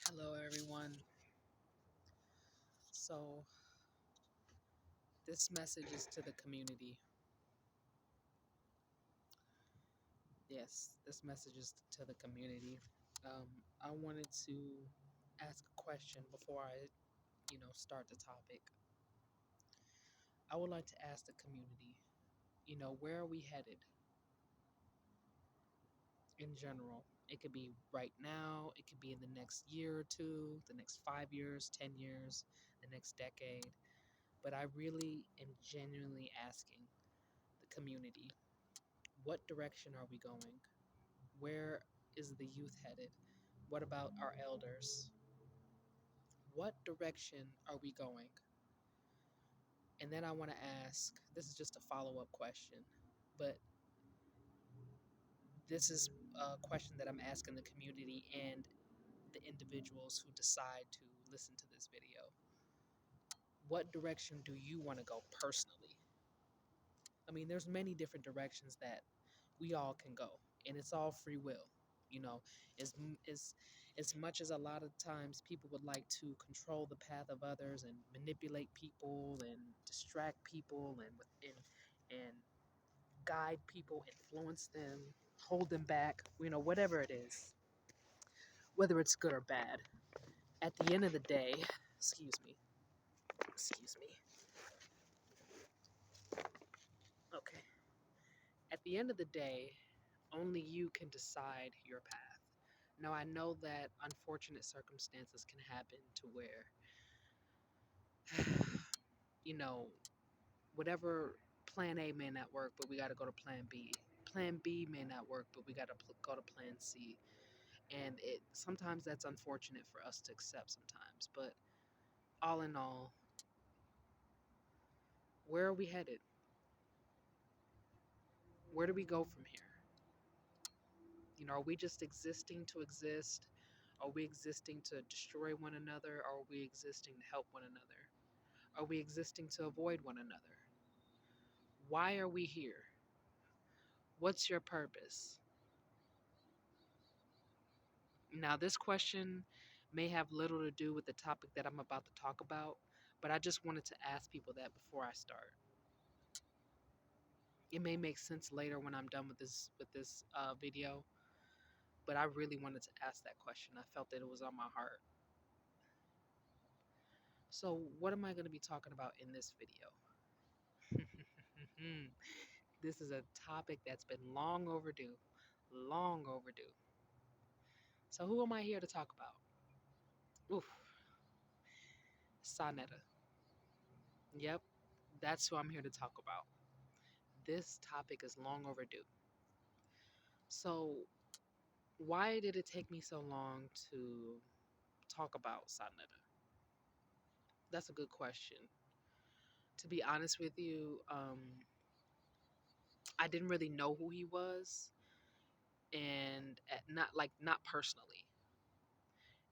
Hello, everyone. So, this message is to the community. Yes, this message is to the community. I wanted to ask a question before I start the topic. I would like to ask the community, where are we headed in general? It could be right now, it could be in the next year or two, the next 5 years, 10 years, the next decade. But I really am genuinely asking the community, what direction are we going? Where is the youth headed? What about our elders? What direction are we going? And then I want to ask, this is just a follow up question, but this is a question that I'm asking the community and the individuals who decide to listen to this video. What direction do you want to go personally? I mean, there's many different directions that we all can go, and it's all free will. You know, as much as a lot of times people would like to control the path of others and manipulate people and distract people and guide people, influence them, hold them back, whatever it is, whether it's good or bad. At the end of the day, excuse me. Okay. At the end of the day, only you can decide your path. Now, I know that unfortunate circumstances can happen to where, you know, whatever plan A may not work, but we got to go to plan B. Plan B may not work, but we got to go to plan C. And it sometimes that's unfortunate for us to accept sometimes. But all in all, where are we headed? Where do we go from here? Are we just existing to exist? Are we existing to destroy one another? Or are we existing to help one another? Are we existing to avoid one another? Why are we here? What's your purpose? Now, this question may have little to do with the topic that I'm about to talk about, but I just wanted to ask people that before I start. It may make sense later when I'm done with this video, but I really wanted to ask that question. I felt that it was on my heart. So, what am I going to be talking about in this video? This is a topic that's been long overdue. Long overdue. So, who am I here to talk about? Oof, Sonetta. Yep, that's who I'm here to talk about. This topic is long overdue. So, why did it take me so long to talk about Sonetta? That's a good question. To be honest with you, I didn't really know who he was, and not personally.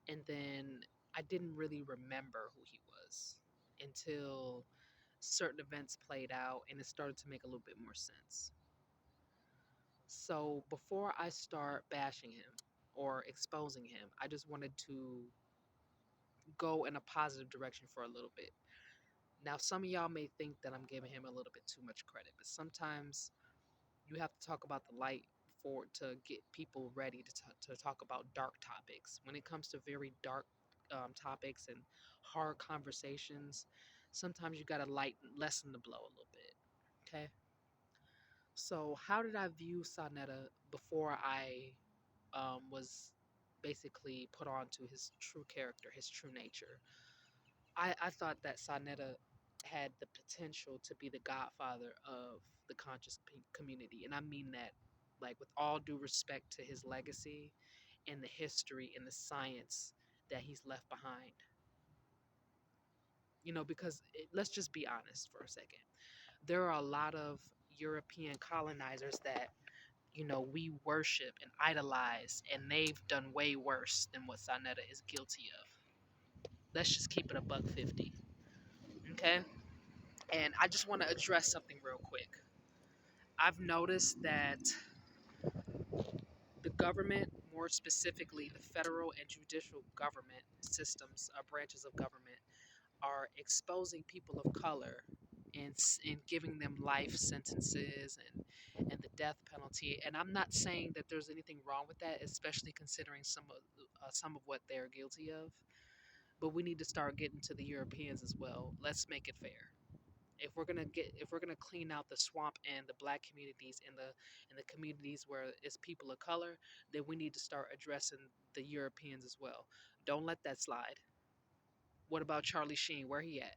And then I didn't really remember who he was until certain events played out and it started to make a little bit more sense. So before I start bashing him or exposing him, I just wanted to go in a positive direction for a little bit. Now, some of y'all may think that I'm giving him a little bit too much credit, but sometimes you have to talk about the light for to get people ready to talk about dark topics. When it comes to very dark topics and hard conversations, sometimes you got to lessen the blow a little bit. Okay. So, how did I view Sonetta before I was basically put on to his true character, his true nature? I thought that Sonetta had the potential to be the godfather of the conscious community. And I mean that, like, with all due respect to his legacy and the history and the science that he's left behind. Because let's just be honest for a second. There are a lot of European colonizers that we worship and idolize, and they've done way worse than what Sonetta is guilty of. Let's just keep it a buck 50. Okay? And I just want to address something real quick. I've noticed that the government more specifically, the federal and judicial government systems, branches of government, are exposing people of color and giving them life sentences and the death penalty. And I'm not saying that there's anything wrong with that, especially considering some of what they're guilty of. But we need to start getting to the Europeans as well. Let's make it fair. If we're gonna clean out the swamp and the black communities and the communities where it's people of color, then we need to start addressing the Europeans as well. Don't let that slide. What about Charlie Sheen? Where he at?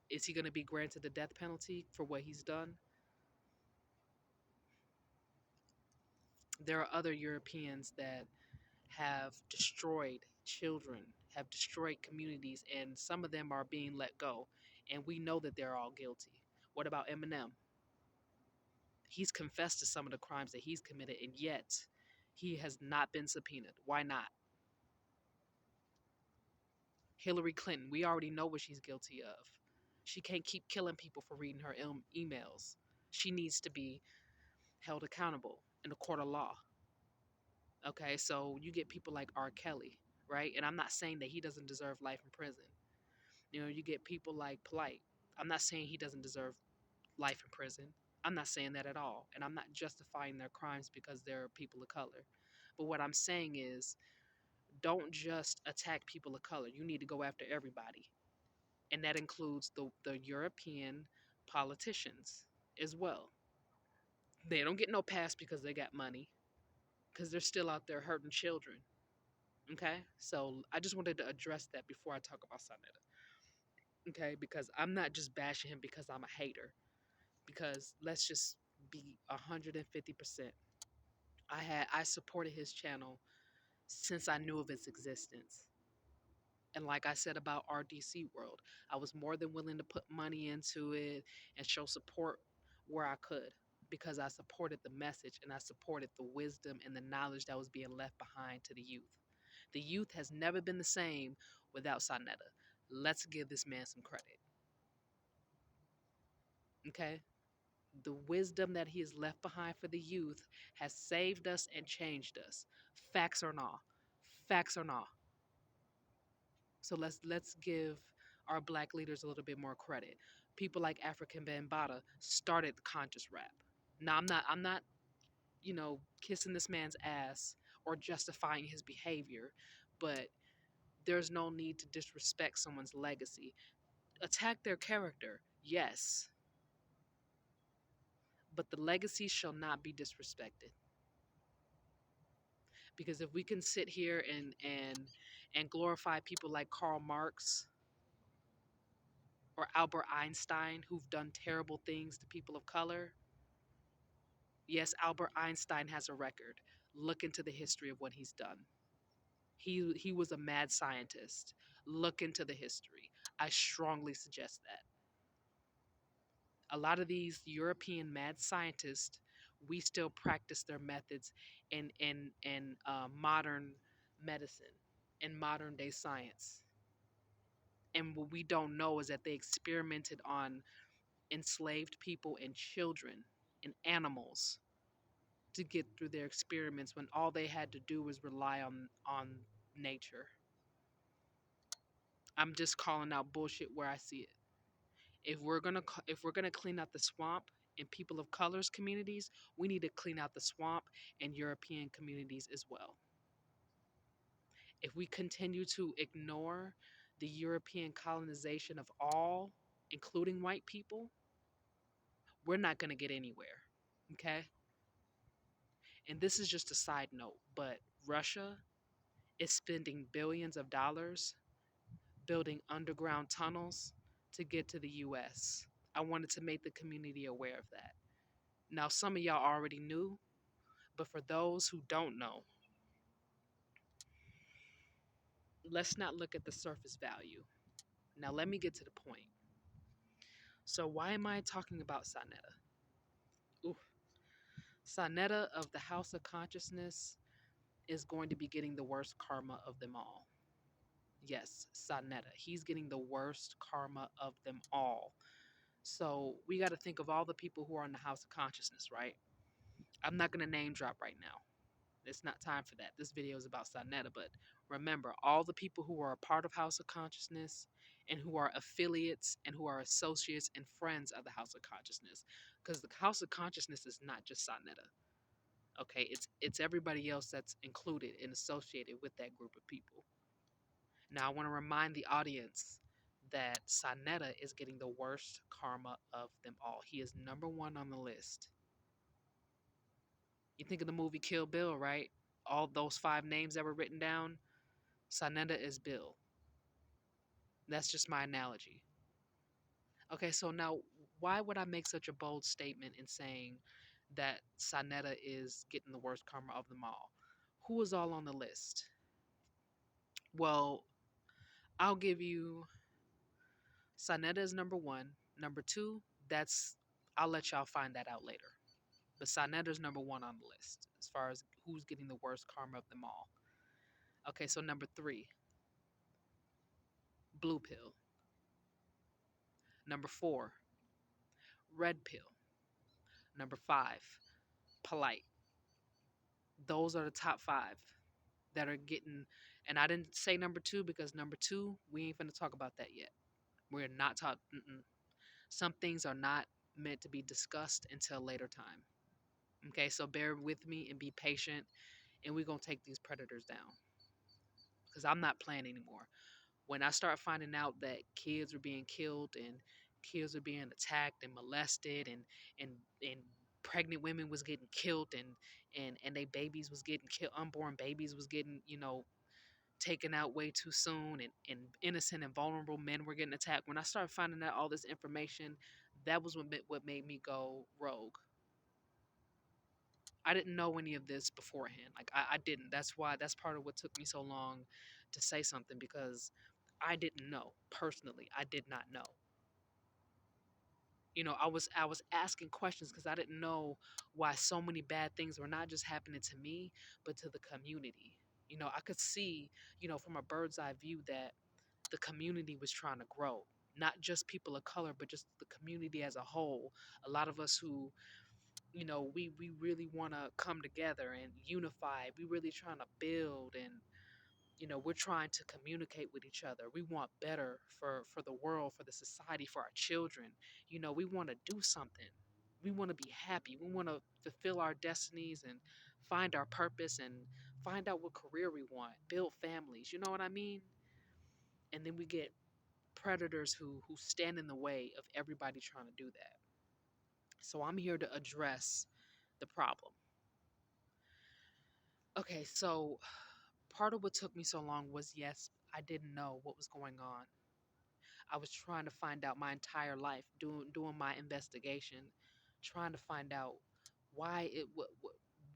Is he gonna be granted the death penalty for what he's done? There are other Europeans that have destroyed children, have destroyed communities, and some of them are being let go. And we know that they're all guilty. What about Eminem? He's confessed to some of the crimes that he's committed, and yet he has not been subpoenaed. Why not? Hillary Clinton, we already know what she's guilty of. She can't keep killing people for reading her emails. She needs to be held accountable in a court of law. Okay, so you get people like R. Kelly, right? And I'm not saying that he doesn't deserve life in prison. You know, you get people like Polite. I'm not saying he doesn't deserve life in prison. I'm not saying that at all. And I'm not justifying their crimes because they're people of color. But what I'm saying is don't just attack people of color. You need to go after everybody. And that includes the European politicians as well. They don't get no pass because they got money, because they're still out there hurting children. Okay? So I just wanted to address that before I talk about Sonetta. Okay? Because I'm not just bashing him because I'm a hater. Because let's just be 150%. I supported his channel since I knew of its existence. And like I said about RDC World, I was more than willing to put money into it and show support where I could because I supported the message and I supported the wisdom and the knowledge that was being left behind to the youth. The youth has never been the same without Sonetta. Let's give this man some credit. Okay? The wisdom that he has left behind for the youth has saved us and changed us. Facts or not. Facts or not. So let's give our black leaders a little bit more credit. People like African Bambaataa started conscious rap. Now I'm not kissing this man's ass or justifying his behavior, but there's no need to disrespect someone's legacy. Attack their character, yes, but the legacy shall not be disrespected. Because if we can sit here and glorify people like Karl Marx or Albert Einstein who've done terrible things to people of color, yes, Albert Einstein has a record. Look into the history of what he's done. He was a mad scientist. Look into the history. I strongly suggest that. A lot of these European mad scientists, we still practice their methods in modern medicine, in modern day science. And what we don't know is that they experimented on enslaved people and children and animals to get through their experiments when all they had to do was rely on nature. I'm just calling out bullshit where I see it. If we're gonna clean out the swamp in people of colors communities, we need to clean out the swamp in European communities as well. If we continue to ignore the European colonization of all, including white people, we're not gonna get anywhere. Okay? And this is just a side note, but Russia is spending billions of dollars building underground tunnels to get to the US. I wanted to make the community aware of that. Now, some of y'all already knew, but for those who don't know, let's not look at the surface value. Now, let me get to the point. So, why am I talking about Sonetta? Ooh, Sonetta of the House of Consciousness is going to be getting the worst karma of them all. Yes, Sonetta. He's getting the worst karma of them all. So we got to think of all the people who are in the House of Consciousness, right? I'm not going to name drop right now. It's not time for that. This video is about Sonetta, but remember, all the people who are a part of House of Consciousness and who are affiliates and who are associates and friends of the House of Consciousness, because the House of Consciousness is not just Sonetta. Okay, it's everybody else that's included and associated with that group of people. Now, I want to remind the audience that Sonetta is getting the worst karma of them all. He is number one on the list. You think of the movie Kill Bill, right? All those five names that were written down. Sonetta is Bill. That's just my analogy. Okay, so now why would I make such a bold statement in saying that Sonetta is getting the worst karma of them all? Who is all on the list? Well, I'll give you Sonetta is number one. Number two, that's I'll let y'all find that out later. But Sonetta's number one on the list as far as who's getting the worst karma of them all. Okay, so number three, blue pill. Number four, red pill. Number five, polite. Those are the top five that are getting. And I didn't say number two because number two, we ain't finna talk about that yet. We're not talking. Some things are not meant to be discussed until later time. Okay, so bear with me and be patient, and we're gonna take these predators down because I'm not playing anymore. When I start finding out that kids were being killed and kids were being attacked and molested and and pregnant women was getting killed and they babies was getting killed, unborn babies was getting, taken out way too soon, and innocent and vulnerable men were getting attacked. When I started finding out all this information, that was what made me go rogue. I didn't know any of this beforehand. Like I didn't. That's part of what took me so long to say something, because I didn't know personally. I did not know. I was asking questions because I didn't know why so many bad things were not just happening to me, but to the community. I could see, from a bird's eye view, that the community was trying to grow. Not just people of color, but just the community as a whole. A lot of us who, we really want to come together and unify. We really trying to build, and we're trying to communicate with each other. We want better for the world, for the society, for our children. We want to do something. We want to be happy. We want to fulfill our destinies and find our purpose and find out what career we want, build families. You know what I mean? And then we get predators who stand in the way of everybody trying to do that. So I'm here to address the problem. Okay, so part of what took me so long was, yes, I didn't know what was going on. I was trying to find out my entire life, doing my investigation, trying to find out why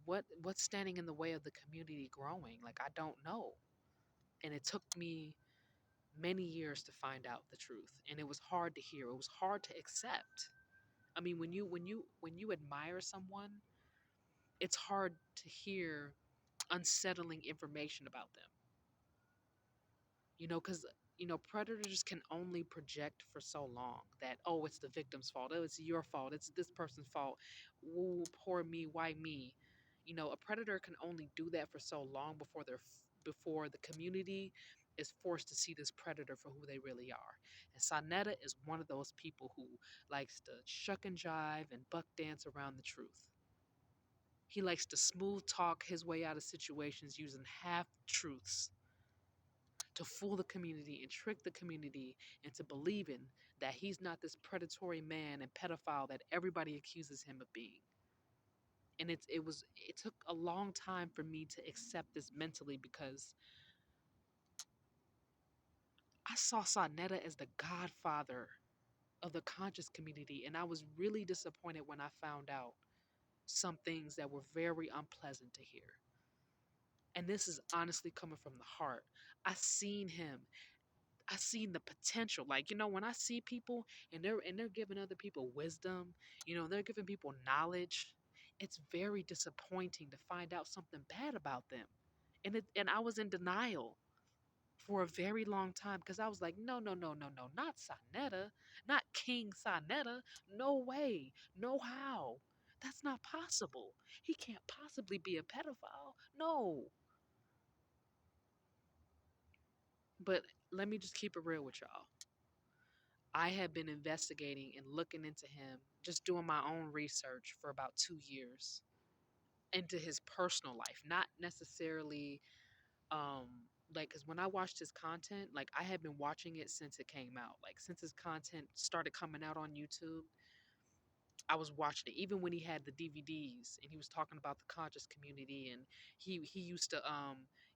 what's standing in the way of the community growing. Like, I don't know. And it took me many years to find out the truth, and it was hard to hear. It was hard to accept. I mean, when you admire someone, it's hard to hear unsettling information about them. Because predators can only project for so long that, oh, it's the victim's fault, oh, it's your fault, it's this person's fault, ooh, poor me, why me. A predator can only do that for so long before the community is forced to see this predator for who they really are. And Sonetta is one of those people who likes to shuck and jive and buck dance around the truth. He likes to smooth talk his way out of situations using half truths to fool the community and trick the community into believing that he's not this predatory man and pedophile that everybody accuses him of being. And it took a long time for me to accept this mentally, because I saw Sonetta as the godfather of the conscious community, and I was really disappointed when I found out some things that were very unpleasant to hear. And this is honestly coming from the heart. I seen the potential. Like, when I see people and they're giving other people wisdom, they're giving people knowledge, it's very disappointing to find out something bad about them. And I was in denial for a very long time, because I was like, no, no, no, no, no, not Sonetta, not King Sonetta. No way. No how. That's not possible. He can't possibly be a pedophile. No, but let me just keep it real with y'all. I have been investigating and looking into him, just doing my own research for about 2 years into his personal life, not necessarily um like because when I watched his content, like I had been watching it since it came out, like since his content started coming out on YouTube. I was watching it even when he had the DVDs and he was talking about the conscious community, and he used to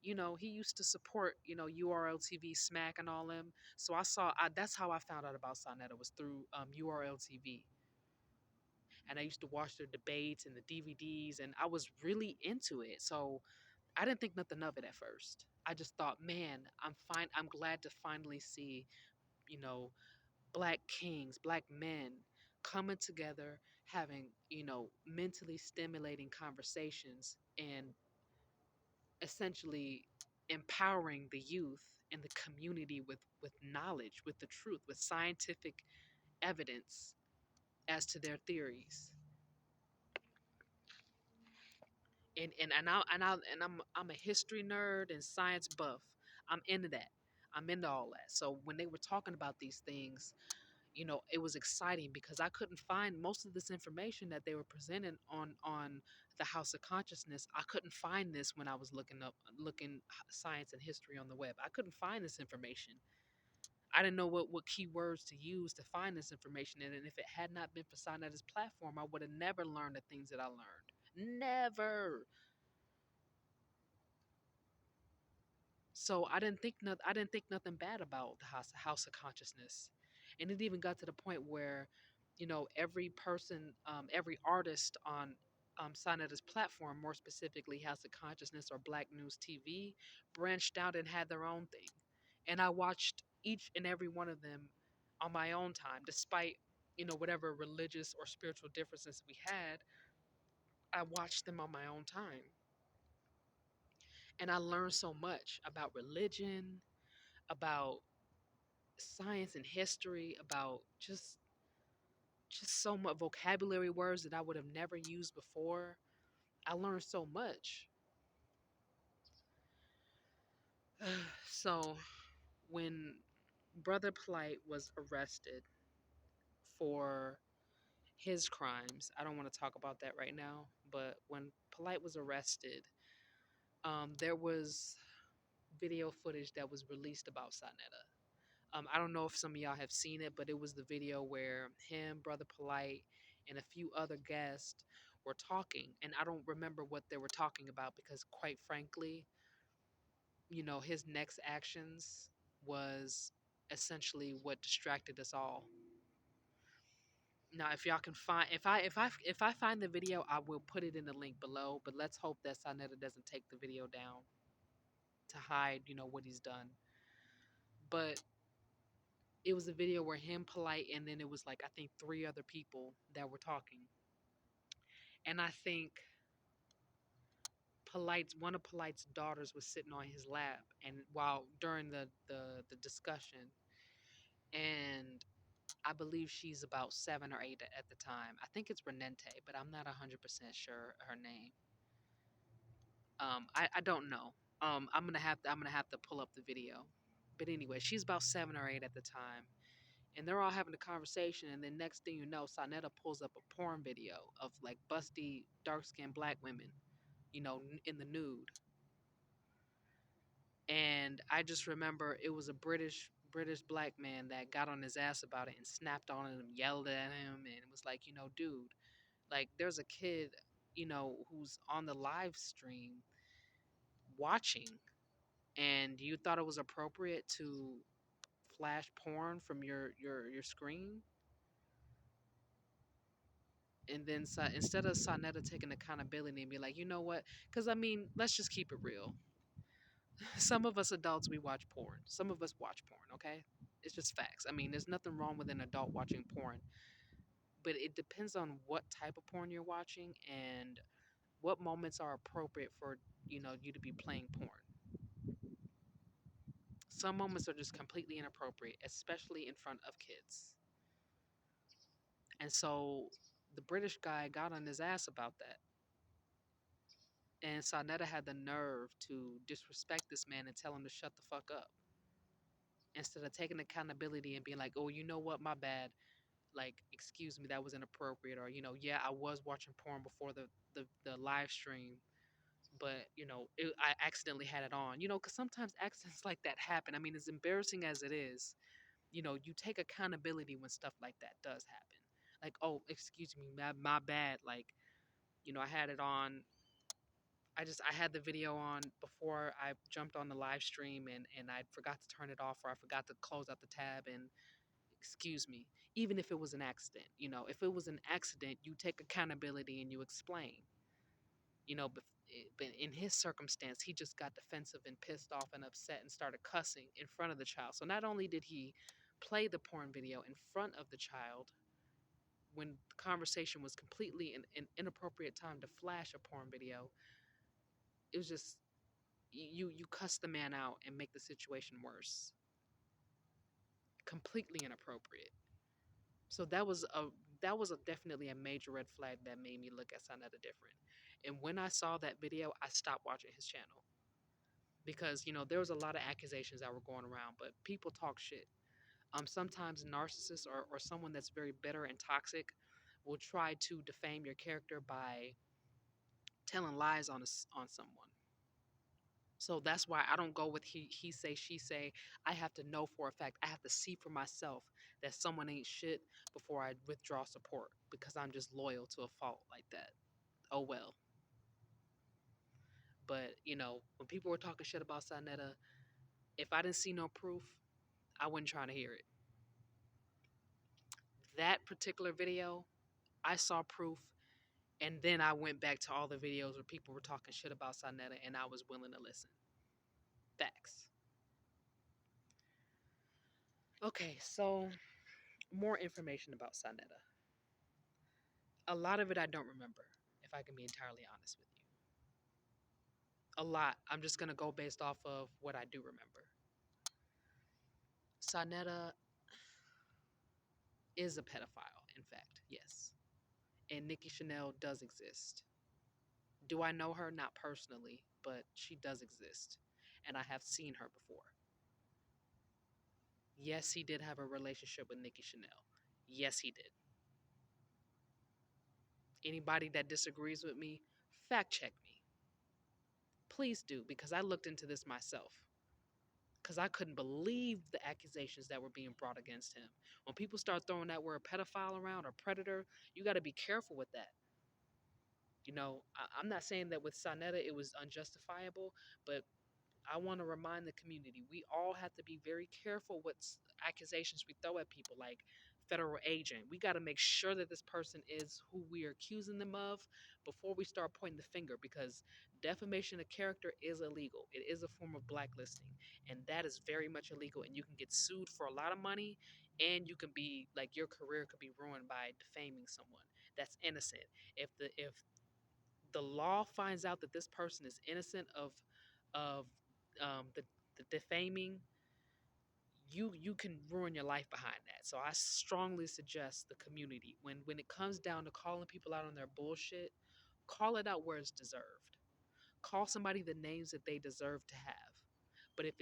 he used to support URL TV Smack and all them. So that's how I found out about Sonetta, was through URL TV, and I used to watch their debates and the DVDs, and I was really into it. So I didn't think nothing of it at first. I just thought, man, I'm fine. I'm glad to finally see, you know, black kings, black men coming together, having, mentally stimulating conversations and essentially empowering the youth and the community with knowledge, with the truth, with scientific evidence as to their theories. And I'm a history nerd and science buff. I'm into that. I'm into all that. So when they were talking about these things, it was exciting because I couldn't find most of this information that they were presenting on the House of Consciousness. I couldn't find this when I was looking science and history on the web. I couldn't find this information. I didn't know what keywords to use to find this information in, and if it had not been for Signet's platform, I would have never learned the things that I learned. Never. So I didn't think nothing bad about the House of Consciousness, and it even got to the point where, every person, every artist on Sonetta's platform, more specifically House of Consciousness or Black News TV, branched out and had their own thing, and I watched each and every one of them on my own time, despite whatever religious or spiritual differences we had. I watched them on my own time, and I learned so much about religion, about science and history, about just so much vocabulary words that I would have never used before. I learned so much. So when Brother Polite was arrested for his crimes, I don't want to talk about that right now, but when Polite was arrested, there was video footage that was released about Sonetta. I don't know if some of y'all have seen it, but it was the video where him, Brother Polite, and a few other guests were talking. And I don't remember what they were talking about because, quite frankly, his next actions was essentially what distracted us all. Now, if y'all can find, if I find the video, I will put it in the link below. But let's hope that Sonetta doesn't take the video down to hide, what he's done. But it was a video where him, Polite, and then it was like I think three other people that were talking. And I think one of Polite's daughters was sitting on his lap, and while during the discussion, and I believe she's about 7 or 8 at the time. I think it's Renente, but I'm not 100% sure her name. I don't know. I'm gonna have to pull up the video. But anyway, she's about 7 or 8 at the time, and they're all having a conversation, and then next thing you know, Sonetta pulls up a porn video of like busty dark skinned black women, in the nude. And I just remember it was a British black man that got on his ass about it and snapped on him, yelled at him, and it was like, dude, like there's a kid, who's on the live stream watching, and you thought it was appropriate to flash porn from your screen. And then instead of Sonetta taking accountability and be like, you know what? Because I mean, let's just keep it real. Some of us adults, we watch porn. Some of us watch porn. Okay, it's just facts. I mean, there's nothing wrong with an adult watching porn, but it depends on what type of porn you're watching and what moments are appropriate for you to be playing porn. Some moments are just completely inappropriate, especially in front of kids. And so the British guy got on his ass about that. And Sonetta had the nerve to disrespect this man and tell him to shut the fuck up instead of taking accountability and being like, oh, you know what, my bad. Like, excuse me, that was inappropriate. Or, yeah, I was watching porn before the live stream, but, I accidentally had it on. Because sometimes accidents like that happen. I mean, as embarrassing as it is, you take accountability when stuff like that does happen. Like, oh, excuse me, my bad. Like, I had it on. I had the video on before I jumped on the live stream, and I forgot to turn it off, or I forgot to close out the tab, and excuse me. Even if it was an accident, if it was an accident, you take accountability and you explain. But in his circumstance, he just got defensive and pissed off and upset and started cussing in front of the child. So not only did he play the porn video in front of the child when the conversation was completely an inappropriate time to flash a porn video, it was just you cuss the man out and make the situation worse. Completely inappropriate. So that was definitely a major red flag that made me look at Sonetta different. And when I saw that video, I stopped watching his channel because there was a lot of accusations that were going around, but people talk shit. Sometimes narcissists or someone that's very bitter and toxic will try to defame your character by telling lies on someone. So that's why I don't go with he say she say. I have to know for a fact. I have to see for myself that someone ain't shit before I withdraw support because I'm just loyal to a fault like that. Oh well. But when people were talking shit about Sonetta, if I didn't see no proof, I wasn't trying to hear it. That particular video, I saw proof, and then I went back to all the videos where people were talking shit about Sonetta, and I was willing to listen. Facts. Okay, so more information about Sonetta. A lot of it I don't remember, if I can be entirely honest with you. A lot. I'm just going to go based off of what I do remember. Sonetta is a pedophile, in fact, yes. And Nikki Chanel does exist. Do I know her? Not personally, but she does exist. And I have seen her before. Yes, he did have a relationship with Nikki Chanel. Yes, he did. Anybody that disagrees with me, fact check me. Please do, because I looked into this myself. Because I couldn't believe the accusations that were being brought against him. When people start throwing that word pedophile around or predator, you got to be careful with that. I'm not saying that with Sonetta it was unjustifiable, but I want to remind the community we all have to be very careful what accusations we throw at people like federal agent. We got to make sure that this person is who we are accusing them of before we start pointing the finger, because defamation of character is illegal. It is a form of blacklisting, and that is very much illegal, and you can get sued for a lot of money, and you can be like your career could be ruined by defaming someone that's innocent. If the law finds out that this person is innocent of the defaming, you can ruin your life behind that. So I strongly suggest the community, when it comes down to calling people out on their bullshit, call it out where it's deserved. Call somebody the names that they deserve to have. But if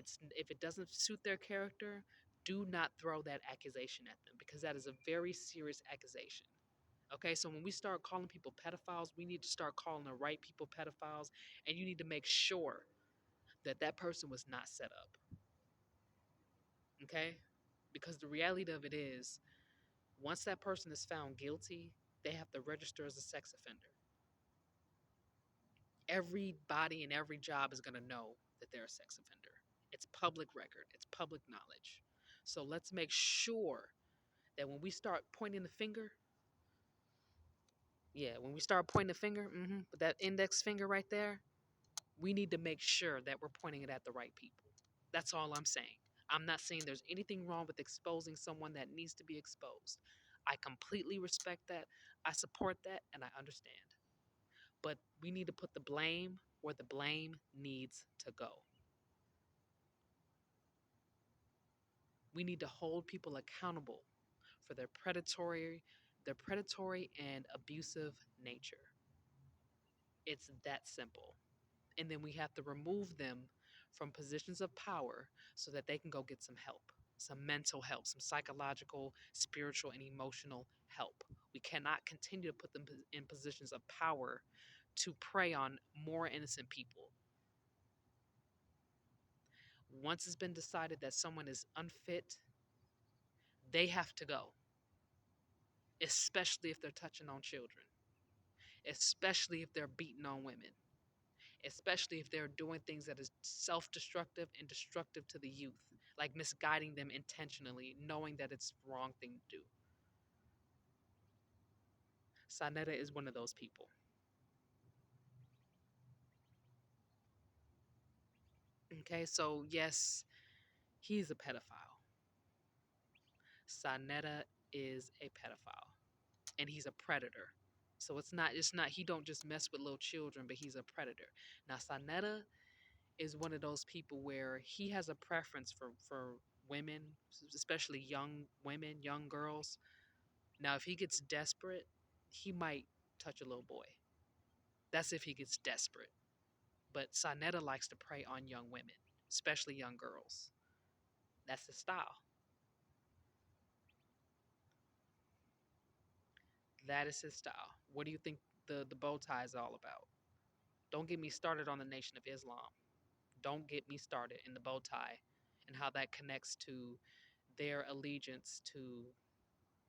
it doesn't suit their character, do not throw that accusation at them, because that is a very serious accusation. Okay, so when we start calling people pedophiles, we need to start calling the right people pedophiles, and you need to make sure that that person was not set up. Okay, because the reality of it is, once that person is found guilty, they have to register as a sex offender. Everybody in every job is going to know that they're a sex offender. It's public record, it's public knowledge. So let's make sure that when we start pointing the finger, yeah, when we start pointing the finger, with that index finger right there, we need to make sure that we're pointing it at the right people. That's all I'm saying. I'm not saying there's anything wrong with exposing someone that needs to be exposed. I completely respect that. I support that, and I understand. But we need to put the blame where the blame needs to go. We need to hold people accountable for their predatory and abusive nature. It's that simple. And then we have to remove them from positions of power so that they can go get some help, some mental help, some psychological, spiritual, and emotional help. We cannot continue to put them in positions of power to prey on more innocent people. Once it's been decided that someone is unfit, they have to go, especially if they're touching on children, especially if they're beating on women, especially if they're doing things that is self-destructive and destructive to the youth, like misguiding them intentionally, knowing that it's the wrong thing to do. Sanetta is one of those people. Okay, so yes, he's a pedophile. Sanetta is a pedophile, and he's a predator. So it's not he don't just mess with little children, but he's a predator. Now Sanetta is one of those people where he has a preference for women, especially young women, young girls. Now, if he gets desperate, he might touch a little boy. That's if he gets desperate. But Sanetta likes to prey on young women, especially young girls. That's his style. That is his style. What do you think the bow tie is all about? Don't get me started on the Nation of Islam. Don't get me started in the bow tie and how that connects to their allegiance to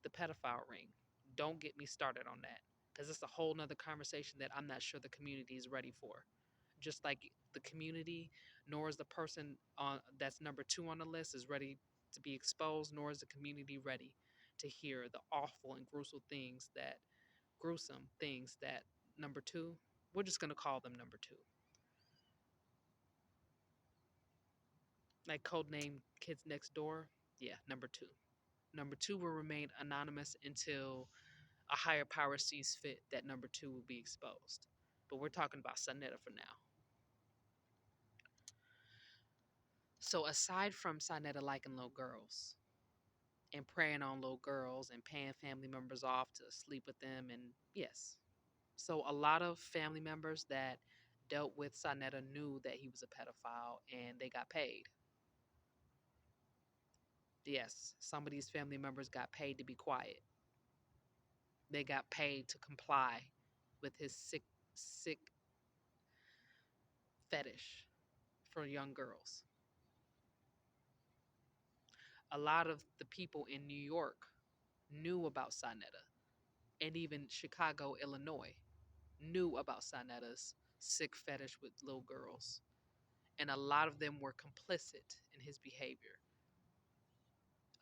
the pedophile ring. Don't get me started on that because it's a whole nother conversation that I'm not sure the community is ready for. Just like the community, nor is the person on that's number two on the list is ready to be exposed, nor is the community ready to hear the awful and gruesome things that number two. We're just gonna call them number two, like code name kids next door. Yeah, number two. Number two will remain anonymous until a higher power sees fit that number two will be exposed. But we're talking about Sanetta for now. So aside from Sanetta liking little girls and preying on little girls and paying family members off to sleep with them, and yes, so a lot of family members that dealt with Sanetta knew that he was a pedophile and they got paid. Yes, some of these family members got paid to be quiet. They got paid to comply with his sick fetish for young girls. A lot of the people in New York knew about Sanetta, and even Chicago, Illinois, knew about Sanetta's sick fetish with little girls. And a lot of them were complicit in his behavior.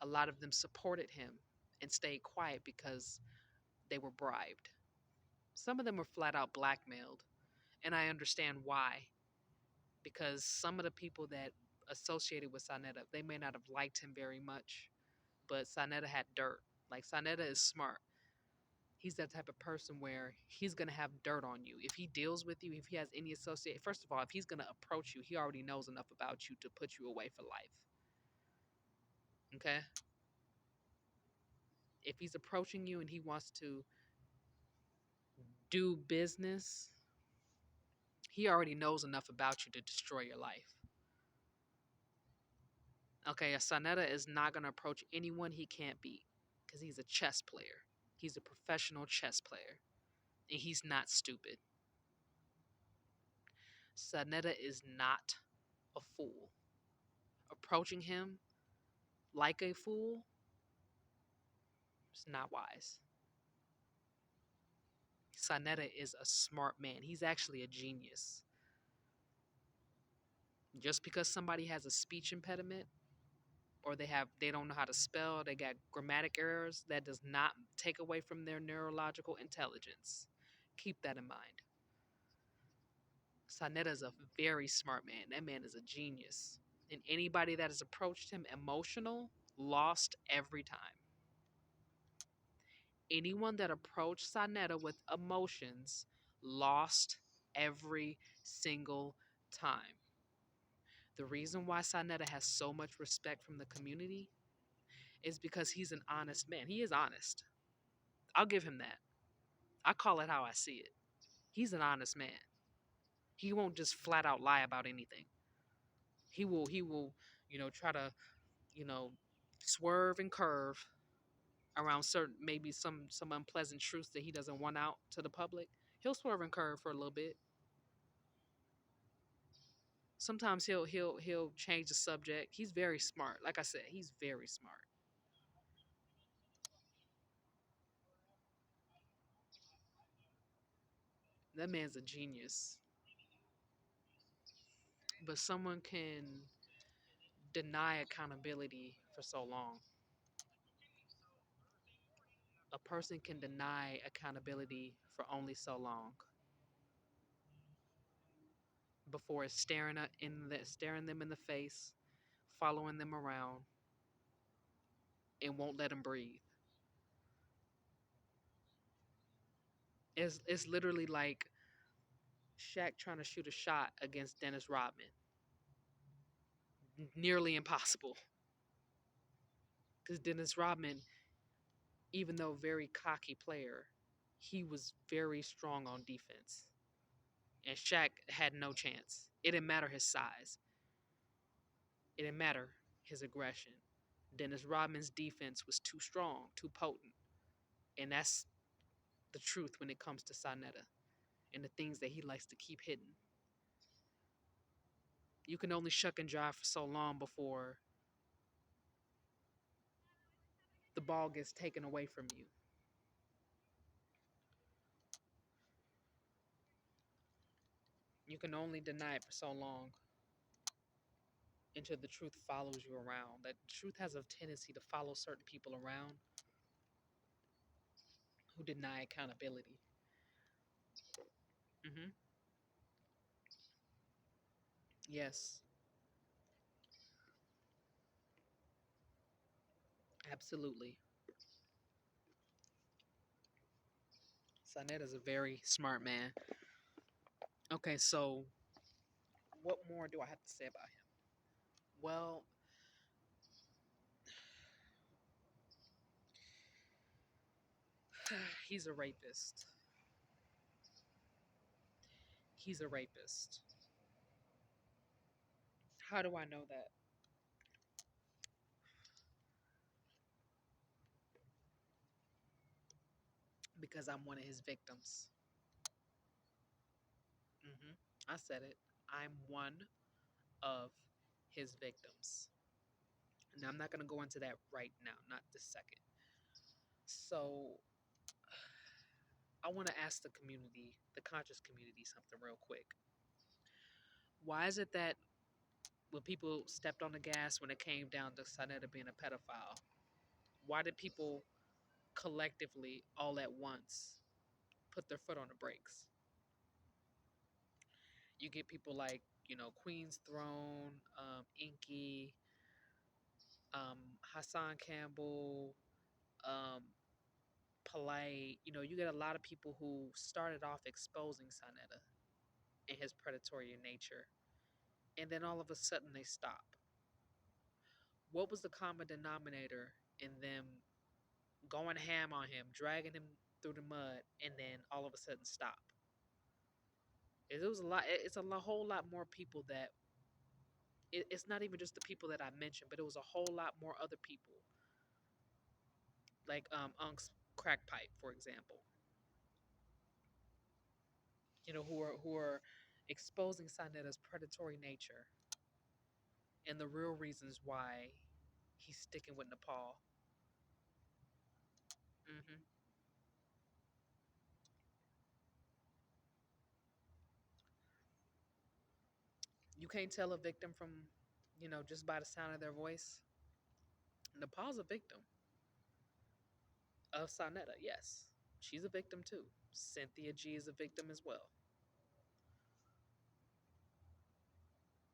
A lot of them supported him and stayed quiet because they were bribed. Some of them were flat out blackmailed, and I understand why. Because some of the people that associated with Sanetta, they may not have liked him very much, but Sanetta had dirt. Like Sanetta is smart. He's that type of person where he's gonna have dirt on you. If he deals with you, if he has any associate, first of all, if he's gonna approach you, he already knows enough about you to put you away for life. Okay? If he's approaching you and he wants to do business, he already knows enough about you to destroy your life. Okay, a Sanetta is not gonna approach anyone he can't beat because he's a chess player. He's a professional chess player. And he's not stupid. Sanetta is not a fool. Approaching him like a fool is not wise. Sanetta is a smart man. He's actually a genius. Just because somebody has a speech impediment or they don't know how to spell, they got grammatic errors, that does not take away from their neurological intelligence. Keep that in mind. Sanetta is a very smart man. That man is a genius. And anybody that has approached him emotional lost every time. Anyone that approached Sanetta with emotions lost every single time. The reason why Sanetta has so much respect from the community is because he's an honest man. He is honest. I'll give him that. I call it how I see it. He's an honest man. He won't just flat out lie about anything. He will, try to, you know, swerve and curve around certain, maybe some unpleasant truths that he doesn't want out to the public. He'll swerve and curve for a little bit. Sometimes he'll change the subject. He's very smart. Like I said, he's very smart. That man's a genius. But someone can deny accountability for so long. A person can deny accountability for only so long before it's staring them in the face, following them around, and won't let them breathe. It's literally like Shaq trying to shoot a shot against Dennis Rodman. Nearly impossible. Because Dennis Rodman, even though very cocky player, he was very strong on defense. And Shaq had no chance. It didn't matter his size. It didn't matter his aggression. Dennis Rodman's defense was too strong, too potent. And that's the truth when it comes to Sonetta and the things that he likes to keep hidden. You can only shuck and jive for so long before the ball gets taken away from you. You can only deny it for so long until the truth follows you around. That truth has a tendency to follow certain people around who deny accountability. Hmm. Yes, absolutely. Sanet is a very smart man. Okay, so what more do I have to say about him? Well, he's a rapist. He's a rapist. How do I know that? Because I'm one of his victims. Hmm. I said it. I'm one of his victims. Now, I'm not going to go into that right now, not this second. So, I want to ask the community, the conscious community, something real quick. Why is it that when people stepped on the gas when it came down to Sonetta being a pedophile, why did people collectively, all at once, put their foot on the brakes? You get people like, Queen's Throne, Inky, Hassan Campbell, um, Polite. You get a lot of people who started off exposing Sonetta and his predatory nature, and then all of a sudden they stop. What was the common denominator in them going ham on him, dragging him through the mud, and then all of a sudden stop? It was a lot. It's whole lot more people that. It's not even just the people that I mentioned, but it was a whole lot more other people, like Unc's crack pipe, for example. Who are exposing Sonetta's predatory nature and the real reasons why he's sticking with Nepal. Hmm. You can't tell a victim from, just by the sound of their voice. Nepal's a victim of Sonetta, yes. She's a victim too. Cynthia G is a victim as well.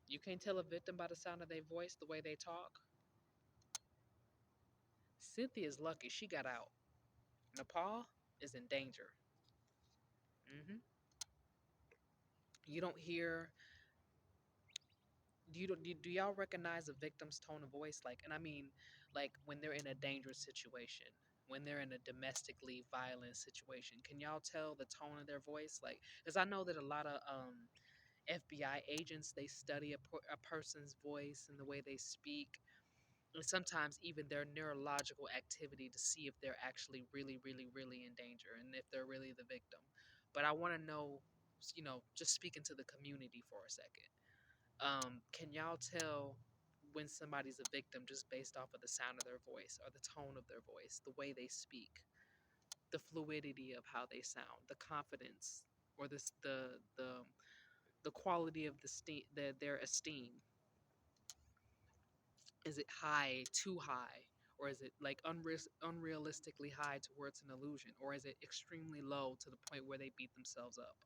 You can't tell a victim by the sound of their voice, the way they talk. Cynthia's lucky she got out. Nepal is in danger. Hmm. You don't hear. Do y'all recognize a victim's tone of voice? Like, and I mean, like when they're in a dangerous situation, when they're in a domestically violent situation, can y'all tell the tone of their voice? Like, because I know that a lot of FBI agents, they study a person's voice and the way they speak, and sometimes even their neurological activity to see if they're actually really, really, really in danger and if they're really the victim. But I want to know, just speaking to the community for a second. Can y'all tell when somebody's a victim just based off of the sound of their voice or the tone of their voice, the way they speak, the fluidity of how they sound, the confidence, or the quality of their esteem? Is it high, too high, or is it like unrealistically high to where it's an illusion, or is it extremely low to the point where they beat themselves up?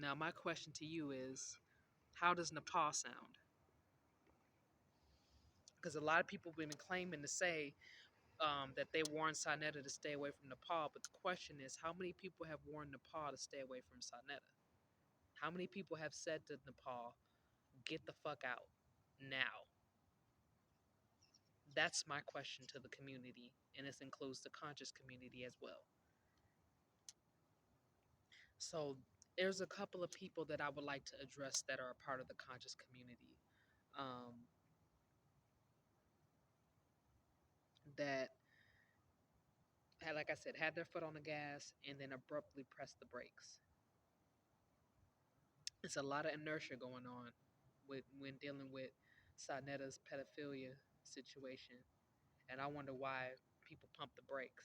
Now, my question to you is, how does Nepal sound? Because a lot of people have been claiming to say that they warned Sarnetta to stay away from Nepal, but the question is, how many people have warned Nepal to stay away from Sarnetta? How many people have said to Nepal, get the fuck out now? That's my question to the community, and this includes the conscious community as well. So there's a couple of people that I would like to address that are a part of the conscious community, um, that had, like I said, had their foot on the gas and then abruptly pressed the brakes. It's a lot of inertia going on with when dealing with Sanetta's pedophilia situation, and I wonder why people pump the brakes.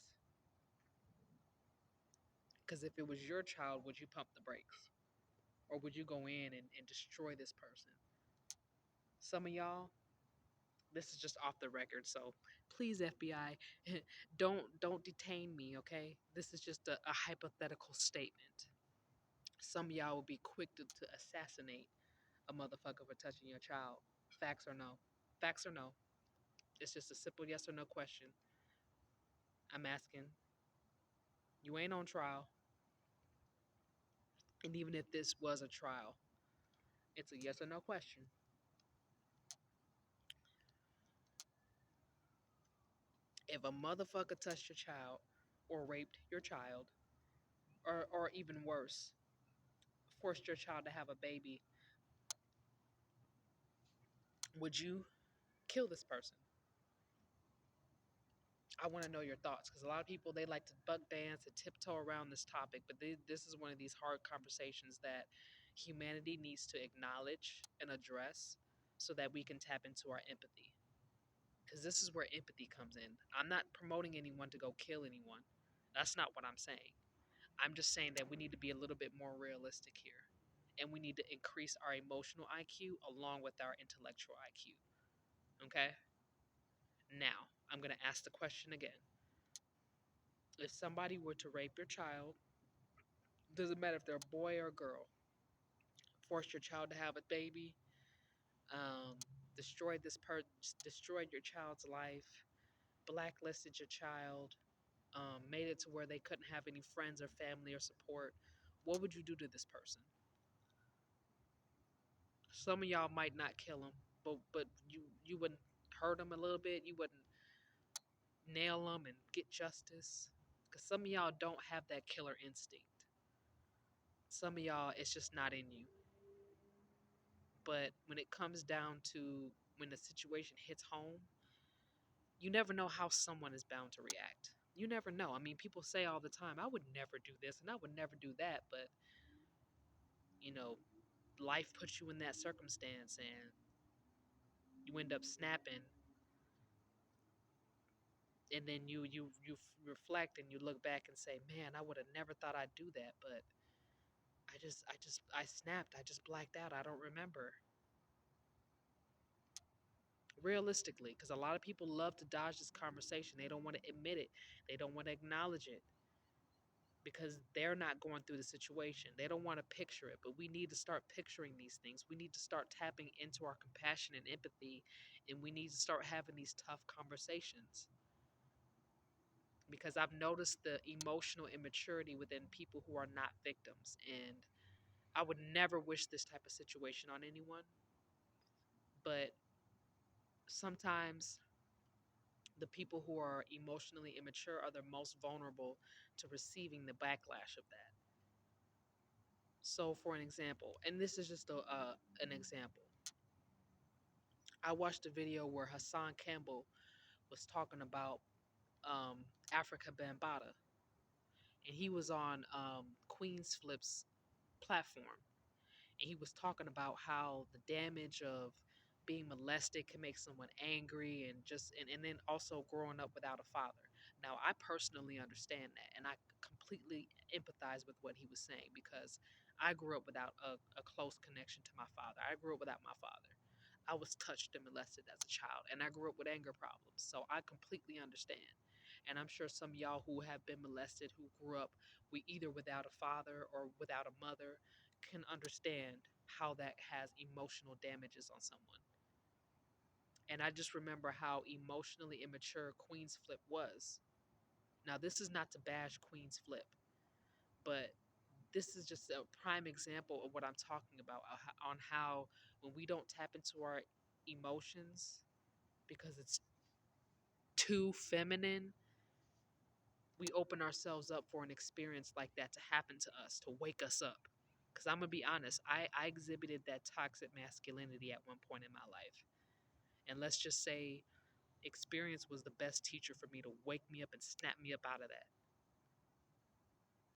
Because if it was your child, would you pump the brakes, or would you go in and destroy this person? Some of y'all, this is just off the record, so please, FBI, don't detain me, okay? This is just a hypothetical statement. Some of y'all will be quick to assassinate a motherfucker for touching your child. Facts or no? Facts or no? It's just a simple yes or no question. I'm asking. You ain't on trial. And even if this was a trial, it's a yes or no question. If a motherfucker touched your child or raped your child, or even worse, forced your child to have a baby, would you kill this person? I want to know your thoughts because a lot of people, they like to buck dance and tiptoe around this topic, but this is one of these hard conversations that humanity needs to acknowledge and address so that we can tap into our empathy. Because this is where empathy comes in. I'm not promoting anyone to go kill anyone. That's not what I'm saying. I'm just saying that we need to be a little bit more realistic here. And we need to increase our emotional IQ along with our intellectual IQ. Okay? Now, I'm going to ask the question again. If somebody were to rape your child, doesn't matter if they're a boy or a girl, forced your child to have a baby, um, destroyed your child's life, blacklisted your child, made it to where they couldn't have any friends or family or support, what would you do to this person? Some of y'all might not kill them, but you wouldn't hurt them a little bit. You wouldn't nail them and get justice, because some of y'all don't have that killer instinct. Some of y'all, it's just not in you. But when it comes down to when the situation hits home, you never know how someone is bound to react. You never know. I mean, people say all the time, I would never do this and I would never do that. But, you know, life puts you in that circumstance and you end up snapping. And then you reflect and you look back and say, man, I would have never thought I'd do that. But I snapped. I just blacked out. I don't remember. Realistically, because a lot of people love to dodge this conversation. They don't want to admit it. They don't want to acknowledge it because they're not going through the situation. They don't want to picture it, but we need to start picturing these things. We need to start tapping into our compassion and empathy, and we need to start having these tough conversations. Because I've noticed the emotional immaturity within people who are not victims, and I would never wish this type of situation on anyone, but sometimes the people who are emotionally immature are the most vulnerable to receiving the backlash of that. So, for an example, and this is just an example, I watched a video where Hassan Campbell was talking about Africa Bambaataa, and he was on Queen's Flip's platform, and he was talking about how the damage of being molested can make someone angry and and then also growing up without a father. Now, I personally understand that, and I completely empathize with what he was saying because I grew up without a close connection to my father. I grew up without my father. I was touched and molested as a child, and I grew up with anger problems. So I completely understand. And I'm sure some of y'all who have been molested, who grew up either without a father or without a mother, can understand how that has emotional damages on someone. And I just remember how emotionally immature Queen's Flip was. Now, this is not to bash Queen's Flip, but this is just a prime example of what I'm talking about on how when we don't tap into our emotions because it's too feminine, we open ourselves up for an experience like that to happen to us, to wake us up. Because I'm going to be honest, I exhibited that toxic masculinity at one point in my life. And let's just say experience was the best teacher for me to wake me up and snap me up out of that.